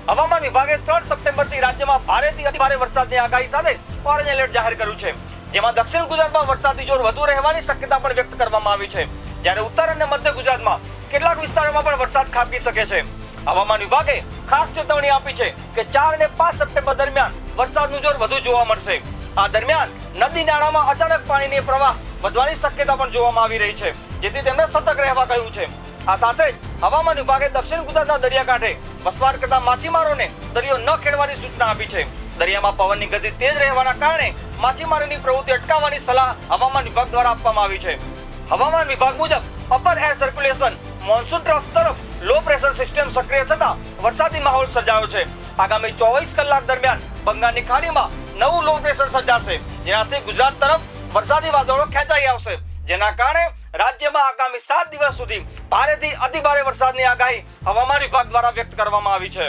હવામાન વિભાગે 3 સપ્ટેમ્બરથી રાજ્યમાં ભારેથી અતિભારે વરસાદની આગાહી સાથે ઓરેન્જ એલર્ટ જાહેર કર્યું છે, જેમાં દક્ષિણ ગુજરાતમાં વરસાદી જોર વધુ રહેવાની શક્યતા પણ વ્યક્ત કરવામાં આવી છે, જ્યારે ઉત્તર અને મધ્ય ગુજરાતમાં કેટલાક વિસ્તારોમાં પણ વરસાદ ખાબકી શકે છે. હવામાન વિભાગે ખાસ ચેતવણી આપી છે કે 4 અને 5 સપ્ટેમ્બર દરમિયાન વરસાદનું જોર વધુ જોવા મળશે. આ દરમિયાન નદી નાળામાં અચાનક પાણીની પ્રવાહ વધવાની શક્યતા પણ જોવામાં આવી રહી છે, જેથી તેમને સતર્ક રહેવા કહ્યું છે. આ સાથે જ હવામાન વિભાગે દક્ષિણ ગુજરાતના દરિયાકાંઠે વસવાટ કરતા માછીમારોને દરિયો ન ખેડવાની સૂચના આપી છે. દરિયામાં પવનની ગતિ તેજ રહેવાના કારણે માછીમારીની પ્રવૃત્તિ અટકાવવાની સલાહ હવામાન વિભાગ દ્વારા આપવામાં આવી છે. હવામાન વિભાગ મુજબ upper air circulation monsoon trough તરફ લો પ્રેશર સિસ્ટમ સક્રિય થતા વરસાદી માહોલ સર્જાયો છે. આગામી 24 કલાક દરમિયાન બંગાળની ખાડીમાં નવું લો પ્રેશર સર્જાશે, જેનાથી ગુજરાત તરફ વરસાદી વાદળો ખેંચાઈ આવશે, જેના કારણે રાજ્યમાં આગામી 7 દિવસ સુધી ભારેથી અતિભારે વરસાદની આગાહી હવામાન વિભાગ દ્વારા વ્યક્ત કરવામાં આવી છે.